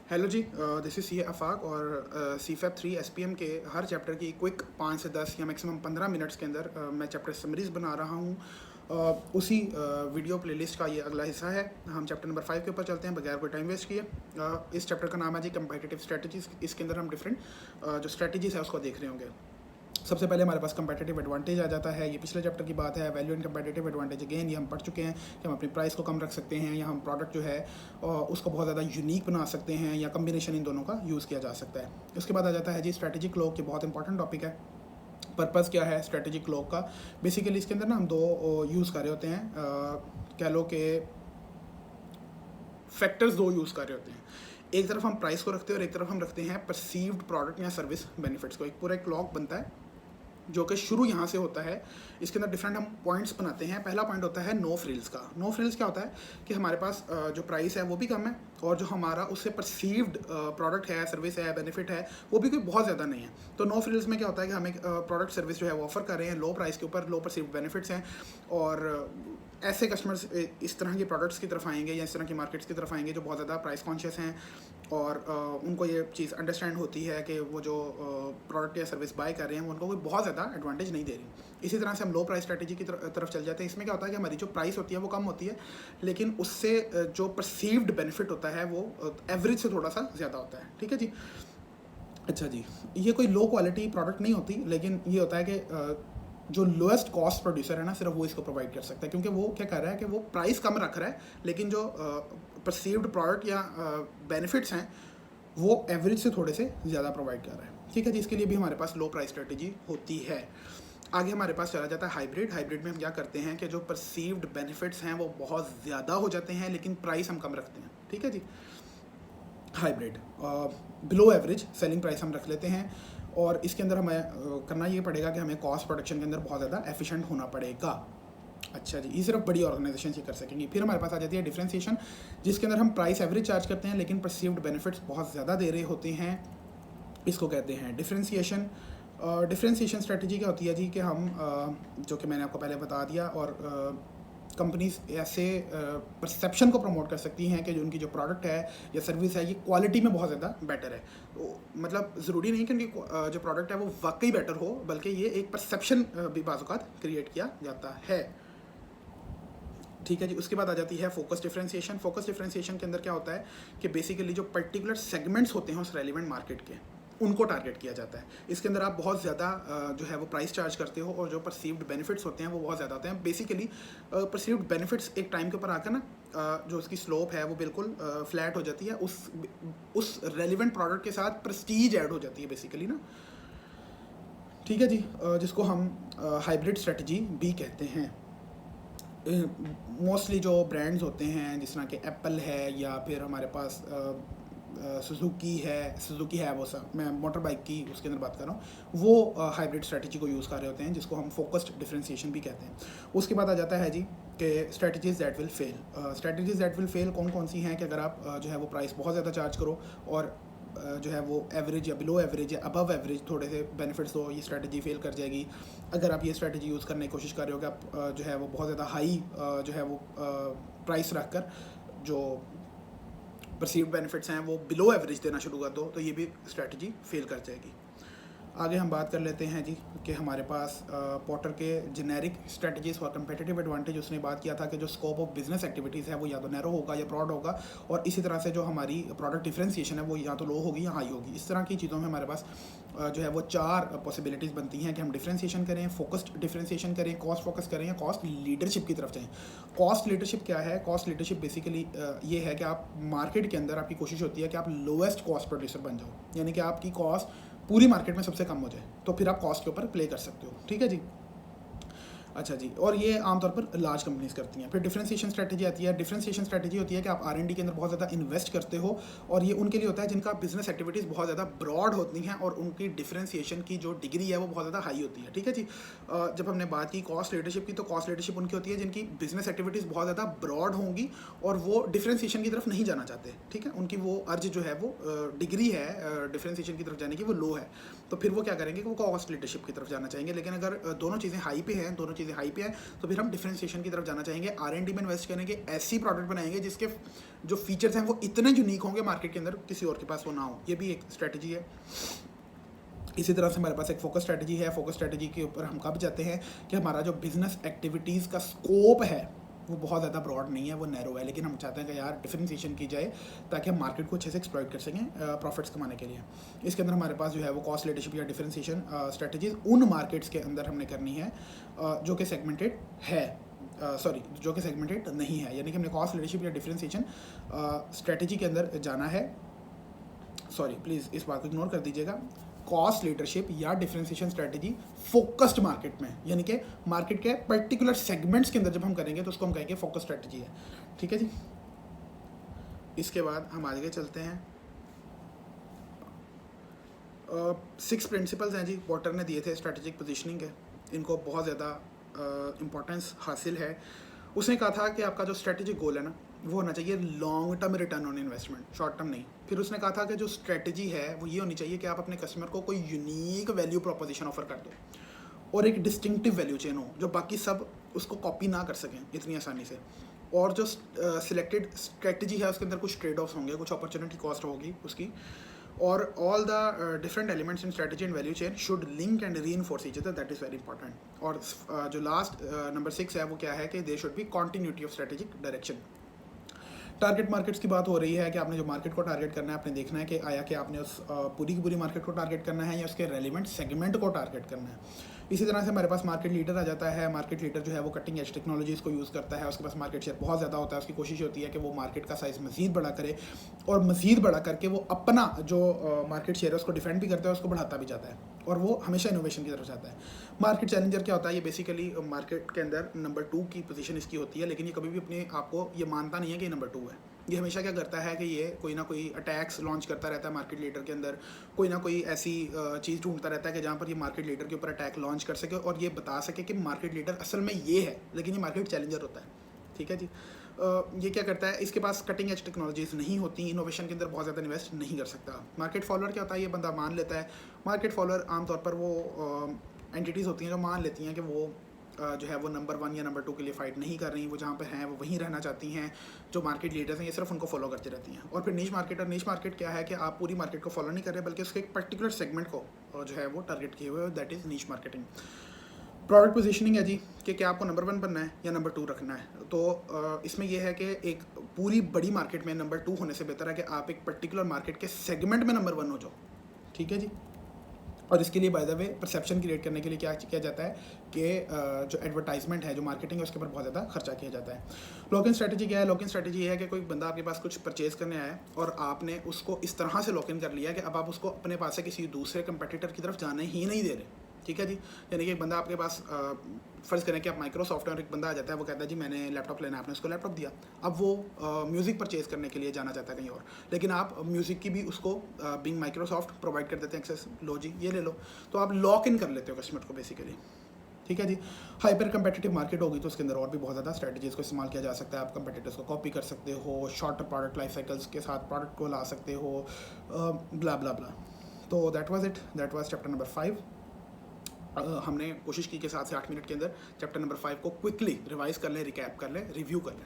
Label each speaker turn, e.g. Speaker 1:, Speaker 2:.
Speaker 1: Hello ji, this is C Afaq और C fap 3 SPM के हर chapter की क्विक 5 से 10 या मैक्सिमम 15 मिनट्स के अंदर मैं चैप्टर समरीज बना रहा हूँ। उसी वीडियो प्लेलिस्ट का ये अगला हिस्सा है। हम चैप्टर नंबर 5 के ऊपर चलते हैं बगैर कोई टाइम वेस्ट किए। इस चैप्टर का नाम है जी कंपेटिटिव स्ट्रेटजीज। इसके अंदर हम डिफरेंट जो स्ट्रेटजीज है उसको देख रहे होंगे। सबसे पहले हमारे पास कंपेटिटिव एडवांटेज आ जाता है। ये पिछले चैप्टर की बात है। Value and competitive advantage again ये हम पढ़ चुके हैं कि हम अपनी प्राइस को कम रख सकते हैं या हम प्रोडक्ट जो है उसको बहुत ज़्यादा यूनिक बना सकते हैं या कम्बिनेशन इन दोनों का यूज़ किया जा सकता है। उसके बाद आ जाता है जी स्ट्रेटेजिक लॉक, ये बहुत इंपॉर्टेंट टॉपिक है। पर्पज़ क्या है स्ट्रेटेजिक लॉक का? बेसिकली इसके अंदर ना हम दो यूज़ कर रहे होते हैं, कह लो कि फैक्टर्स दो यूज़ कर रहे होते हैं। एक तरफ हम प्राइस को रखते हैं और एक तरफ हम रखते हैं परसीव्ड प्रोडक्ट या सर्विस बेनिफिट्स को। एक पूरा एक लॉक बनता है जो कि शुरू यहाँ से होता है। इसके अंदर डिफरेंट हम पॉइंट्स बनाते हैं। पहला पॉइंट होता है नो फ्रिल्स का। नो फ्रिल्स क्या होता है कि हमारे पास जो प्राइस है वो भी कम है और जो हमारा उससे परसीव्ड प्रोडक्ट है, सर्विस है, बेनिफिट है, वो भी कोई बहुत ज़्यादा नहीं है। तो नो फ्रिल्स में क्या होता है कि हम एक प्रोडक्ट सर्विस जो है वो ऑफर कर रहे हैं लो प्राइस के ऊपर, लो परसीव्ड बेनिफिट्स हैं और ऐसे कस्टमर्स इस तरह के प्रोडक्ट्स की तरफ आएंगे या इस तरह की मार्केट्स की तरफ आएंगे जो बहुत ज़्यादा प्राइस कॉन्शियस हैं और उनको ये चीज़ अंडरस्टैंड होती है कि वो जो प्रोडक्ट या सर्विस बाय कर रहे हैं वो उनको कोई बहुत ज़्यादा एडवांटेज नहीं दे रही। इसी तरह से हम लो प्राइस स्ट्रेटजी की तरफ चल जाते हैं। इसमें क्या होता है कि हमारी जो प्राइस होती है वो कम होती है लेकिन उससे जो परसीव्ड बेनिफिट होता है वो एवरेज से थोड़ा सा ज़्यादा होता है। ठीक है जी। अच्छा जी, ये कोई लो क्वालिटी प्रोडक्ट नहीं होती लेकिन ये होता है कि जो लोएस्ट कॉस्ट प्रोड्यूसर है ना सिर्फ वो इसको प्रोवाइड कर सकता है, क्योंकि वो क्या कर रहा है कि वो प्राइस कम रख रहा है लेकिन जो परसीव्ड प्रोडक्ट या बेनिफिट्स हैं वो एवरेज से थोड़े से ज़्यादा प्रोवाइड कर रहा है। ठीक है जी, इसके लिए भी हमारे पास लो प्राइस स्ट्रेटजी होती है। आगे हमारे पास चला जाता है हाइब्रिड। हाइब्रिड में हम क्या करते हैं कि जो परसीव्ड बेनिफिट्स हैं वो बहुत ज़्यादा हो जाते हैं लेकिन प्राइस हम कम रखते हैं। ठीक है जी। Hybrid below average selling price हम रख लेते हैं और इसके अंदर हमें करना ये पड़ेगा कि हमें कॉस्ट प्रोडक्शन के अंदर बहुत ज़्यादा एफिशिएंट होना पड़ेगा। अच्छा जी, ये सिर्फ बड़ी ऑर्गेनाइजेशन ही कर सकेंगी। फिर हमारे पास आ जाती है डिफरेंशिएशन, जिसके अंदर हम प्राइस एवरेज चार्ज करते हैं लेकिन परसीव्ड बेनिफिट्स बहुत ज़्यादा दे रहे होते हैं। इसको कहते हैं डिफरेंशिएशन। डिफरेंशिएशन स्ट्रेटजी क्या होती है जी कि हम जो कि मैंने आपको पहले बता दिया और कंपनीज ऐसे परसेप्शन को प्रमोट कर सकती हैं कि जो उनकी जो प्रोडक्ट है या सर्विस है ये क्वालिटी में बहुत ज़्यादा बेटर है। तो मतलब ज़रूरी नहीं कि उनकी जो प्रोडक्ट है वो वाकई बेटर हो, बल्कि ये एक परसेप्शन भी बाज़ क्रिएट किया जाता है। ठीक है जी। उसके बाद आ जाती है फोकस डिफरेंशिएशन। फोकस डिफरेंशिएशन के अंदर क्या होता है कि बेसिकली जो पर्टिकुलर सेगमेंट्स होते हैं उस रेलिवेंट मार्केट के उनको टारगेट किया जाता है। इसके अंदर आप बहुत ज़्यादा जो है वो प्राइस चार्ज करते हो और जो परसीव्ड बेनिफिट्स होते हैं वो बहुत ज़्यादा होते हैं। बेसिकली परसीव्ड बेनिफिट्स एक टाइम के ऊपर आकर ना जो उसकी स्लोप है वो बिल्कुल फ्लैट हो जाती है। उस रेलिवेंट प्रोडक्ट के साथ प्रेस्टीज ऐड हो जाती है बेसिकली ना। ठीक है जी, जिसको हम हाइब्रिड स्ट्रेटजी भी कहते हैं। मोस्टली जो ब्रांड्स होते हैं जिस तरह के एप्पल है या फिर हमारे पास सुजुकी है वो सब, मैं मोटर बाइक की उसके अंदर बात कर रहा हूँ, वो हाइब्रिड स्ट्रेटजी को यूज़ कर रहे होते हैं जिसको हम फोकस्ड डिफरेंशिएशन भी कहते हैं। उसके बाद आ जाता है जी कि strategies that will fail. Strategies that will fail कौन कौन सी हैं कि अगर आप जो है वो प्राइस बहुत ज़्यादा चार्ज करो और जो है वो एवरेज या बिलो एवरेज या अबव एवरेज थोड़े से बेनिफिट्स हो, ये स्ट्रेटजी फेल कर जाएगी। अगर आप ये स्ट्रेटजी यूज़ करने की कोशिश कर रहे हो कि आप जो है वो बहुत ज़्यादा हाई जो है वो प्राइस रख कर जो परसीव्ड बेनिफिट्स हैं वो बिलो एवरेज देना शुरू कर दो, तो ये भी स्ट्रेटजी फेल कर जाएगी। आगे हम बात कर लेते हैं जी कि हमारे पास पॉटर के generic strategies for competitive advantage. उसने बात किया था कि जो स्कोप ऑफ बिजनेस एक्टिविटीज़ है वो या तो नैरो होगा या ब्रॉड होगा और इसी तरह से जो हमारी प्रोडक्ट डिफरेंशिएशन है वो या तो लो होगी या हाई होगी। इस तरह की चीज़ों में हमारे पास जो है वो 4 पॉसिबिलिटीज़ बनती हैं कि हम डिफरेंशिएशन करें, फोकस्ड डिफरेंशिएशन करें, कॉस्ट फोकस करें या कॉस्ट लीडरशिप की तरफ जाएँ। कॉस्ट लीडरशिप क्या है? कॉस्ट लीडरशिप बेसिकली ये है कि आप मार्केट के अंदर आपकी कोशिश होती है कि आप लोएस्ट कॉस्ट प्रोड्यूसर बन जाओ, यानी कि आपकी कॉस्ट पूरी मार्केट में सबसे कम हो जाए, तो फिर आप कॉस्ट के ऊपर प्ले कर सकते हो। ठीक है जी। अच्छा जी, और ये आमतौर पर लार्ज कंपनीज करती हैं। फिर डिफरेंशिएशन स्ट्रेटजी आती है। डिफरेंशिएशन स्ट्रेटजी होती है कि आप R&D के अंदर बहुत ज़्यादा इन्वेस्ट करते हो और ये उनके लिए होता है जिनका बिजनेस एक्टिविटीज़ बहुत ज़्यादा ब्रॉड होती हैं और उनकी डिफरेंशिएशन की जो डिग्री है वो बहुत ज़्यादा हाई होती है। ठीक है जी। जब हमने बात की कॉस्ट लीडरशिप की, तो कॉस्ट लीडरशिप उनकी होती है जिनकी बिजनेस एक्टिविटीज़ बहुत ज़्यादा ब्रॉड होंगी और वो डिफरेंशिएशन की तरफ नहीं जाना चाहते। ठीक है, उनकी वो अर्ज जो है वो डिग्री है डिफरेंशिएशन की तरफ जाने की वो लो है, तो फिर वो क्या करेंगे कि वो कॉस्ट लीडरशिप की तरफ जाना चाहेंगे। लेकिन अगर दोनों चीज़ें हाई पे हैं, दोनों चीज़ें हाई पे हैं तो फिर हम डिफरेंशिएशन की तरफ जाना चाहेंगे, R&D में इन्वेस्ट करेंगे, ऐसी प्रोडक्ट बनाएंगे जिसके जो फीचर्स हैं वो इतने यूनिक होंगे मार्केट के अंदर किसी और के पास वो ना हो। ये भी एक स्ट्रैटेजी है। इसी तरह से हमारे पास एक फोकस स्ट्रैटेजी है। फोकस स्ट्रैटेजी के ऊपर हम कब जाते हैं कि हमारा जो बिजनेस एक्टिविटीज़ का स्कोप है वो बहुत ज़्यादा ब्रॉड नहीं है, वो नैरो है, लेकिन हम चाहते हैं कि यार डिफरेंशिएशन की जाए ताकि हम मार्केट को अच्छे से एक्सप्लॉइट कर सकें प्रॉफिट्स कमाने के लिए। इसके अंदर हमारे पास जो है वो कॉस्ट लीडरशिप या डिफरेंशिएशन स्ट्रैटेजीज उन मार्केट्स के अंदर हमने करनी है जो कि सेगमेंटेड है, जो कि सेगमेंटेड नहीं है, यानी कि हमने कॉस्ट लीडरशिप या डिफरेंशिएशन स्ट्रैटेजी के अंदर जाना है। प्लीज़ इस बात को इग्नोर कर दीजिएगा। कॉस्ट लीडरशिप या डिफरेंशिएशन स्ट्रैटेजी फोकस्ड मार्केट में, यानी कि मार्केट के पर्टिकुलर सेगमेंट्स के अंदर जब हम करेंगे तो उसको हम कहेंगे फोकस स्ट्रैटेजी है। ठीक है जी। इसके बाद हम आगे चलते हैं। 6 प्रिंसिपल्स हैं जी पॉटर ने दिए थे स्ट्रैटेजिक पोजीशनिंग के, इनको बहुत ज़्यादा इम्पोर्टेंस हासिल है। उसने कहा था कि आपका जो स्ट्रैटेजिक गोल है ना वो होना चाहिए long term return on investment, short term नहीं। फिर उसने कहा था कि जो स्ट्रैटेजी है वो ये होनी चाहिए कि आप अपने कस्टमर को कोई यूनिक वैल्यू प्रोपोजिशन ऑफर कर दो और एक डिस्टिंक्टिव वैल्यू चेन हो जो बाकी सब उसको कॉपी ना कर सकें इतनी आसानी से। और जो सिलेक्टेड स्ट्रैटेजी है उसके अंदर कुछ ट्रेड ऑफ्स होंगे, कुछ अपॉर्चुनिटी कॉस्ट होगी उसकी, और all the different elements in strategy and value chain should link and reinforce each other, that is very important. और जो लास्ट नंबर 6 है वो क्या है कि there should be continuity of strategic direction. Target markets की बात हो रही है कि आपने जो मार्केट को टारगेट करना है, आपने देखना है कि आया कि आपने उस पूरी की पूरी मार्केट को टारगेट करना है या उसके रेलिवेंट सेगमेंट को टारगेट करना है। इसी तरह से हमारे पास मार्केट लीडर आ जाता है। मार्केट लीडर जो है वो कटिंग एज टेक्नोलॉजीज़ को यूज़ करता है, उसके पास मार्केट शेयर बहुत ज़्यादा होता है, उसकी कोशिश होती है कि वो मार्केट का साइज़ मज़ीद बड़ा करे और मज़ीद बड़ा करके वो अपना जो मार्केट शेयर है उसको डिफेंड भी करता है, उसको बढ़ाता भी जाता है और वो हमेशा इनोवेशन की तरफ जाता है। मार्केट चैलेंजर क्या होता है, ये बेसिकली मार्केट के अंदर नंबर 2 की पोजीशन इसकी होती है, लेकिन ये कभी भी अपने आप को ये मानता नहीं है कि नंबर 2 है। ये हमेशा क्या करता है कि ये कोई ना कोई अटैक्स लॉन्च करता रहता है मार्केट लीडर के अंदर, कोई ना कोई ऐसी चीज़ ढूंढता रहता है कि जहाँ पर ये मार्केट लीडर के ऊपर अटैक लॉन्च कर सके और ये बता सके कि मार्केट लीडर असल में ये है, लेकिन ये मार्केट चैलेंजर होता है। ठीक है जी। ये क्या करता है, इसके पास कटिंग एज टेक्नोलॉजीज़ नहीं होती, इनोवेशन के अंदर बहुत ज़्यादा इन्वेस्ट नहीं कर सकता। मार्केट फॉलोअर क्या होता है, ये बंदा मान लेता है। मार्केट फॉलोअर आमतौर पर वो एंटिटीज़ होती हैं जो मान लेती हैं कि वो जो है वो नंबर 1 या नंबर 2 के लिए फ़ाइट नहीं कर रही, वो जहाँ पे हैं वो वहीं रहना चाहती हैं। जो मार्केट लीडर्स हैं ये सिर्फ उनको फॉलो करती रहती हैं। और फिर नीश मार्केट क्या है कि आप पूरी मार्केट को फॉलो नहीं कर रहे बल्कि उसके एक पर्टिकुलर सेगमेंट को जो है वो टारगेट किए हुए, that is niche marketing. Product positioning है जी कि क्या आपको नंबर 1 बनना है या नंबर 2 रखना है। तो इसमें यह है कि एक पूरी बड़ी मार्केट में नंबर 2 होने से बेहतर है कि आप एक पर्टिकुलर मार्केट के सेगमेंट में नंबर 1 हो जाओ। ठीक है जी। और इसके लिए by the way perception create करने के लिए क्या किया जाता है कि जो एडवर्टाइजमेंट है, जो मार्केटिंग है, उसके ऊपर बहुत ज़्यादा खर्चा किया जाता है। लॉक इन स्ट्रैटेजी क्या है? लॉक इन स्ट्रैटेजी ये है कि कोई बंदा आपके पास कुछ परचेज़ करने आया है और आपने उसको इस तरह से लॉक इन कर लिया है कि अब आप उसको अपने पास से किसी दूसरे कंपटीटर की तरफ जाने ही नहीं दे रहे। ठीक है जी। यानी कि एक बंदा आपके पास फ़र्ज़ करें कि आप माइक्रोसॉफ्ट है और एक बंदा आ जाता है, वो कहता है जी मैंने लैपटॉप लेना है, आपने उसको लैपटॉप दिया। अब वो म्यूज़िक परचेज़ करने के लिए जाना चाहता है कहीं और, लेकिन आप म्यूज़िक की भी उसको बिंग माइक्रोसॉफ्ट प्रोवाइड कर देते हैं एक्सेस, लो जी ये ले लो। तो आप लॉक इन कर लेते हो कस्टमर को बेसिकली। ठीक है जी। हाइपर कंपेटिटिव मार्केट होगी तो उसके अंदर और भी बहुत ज़्यादा स्ट्रैटेजीज़ को इस्तेमाल किया जा सकता है। आप कंपेटिटर्स को कॉपी कर सकते हो, शॉर्टर प्रोडक्ट लाइफ साइकिल्स के साथ प्रोडक्ट को ला सकते हो, ब्ला ब्ला ब्ला। तो that was it, that was chapter number 5। हमने कोशिश की कि 7 से 8 मिनट के अंदर चैप्टर नंबर 5 को क्विकली रिवाइज कर लें, रिकैप कर लें, रिव्यू कर लें।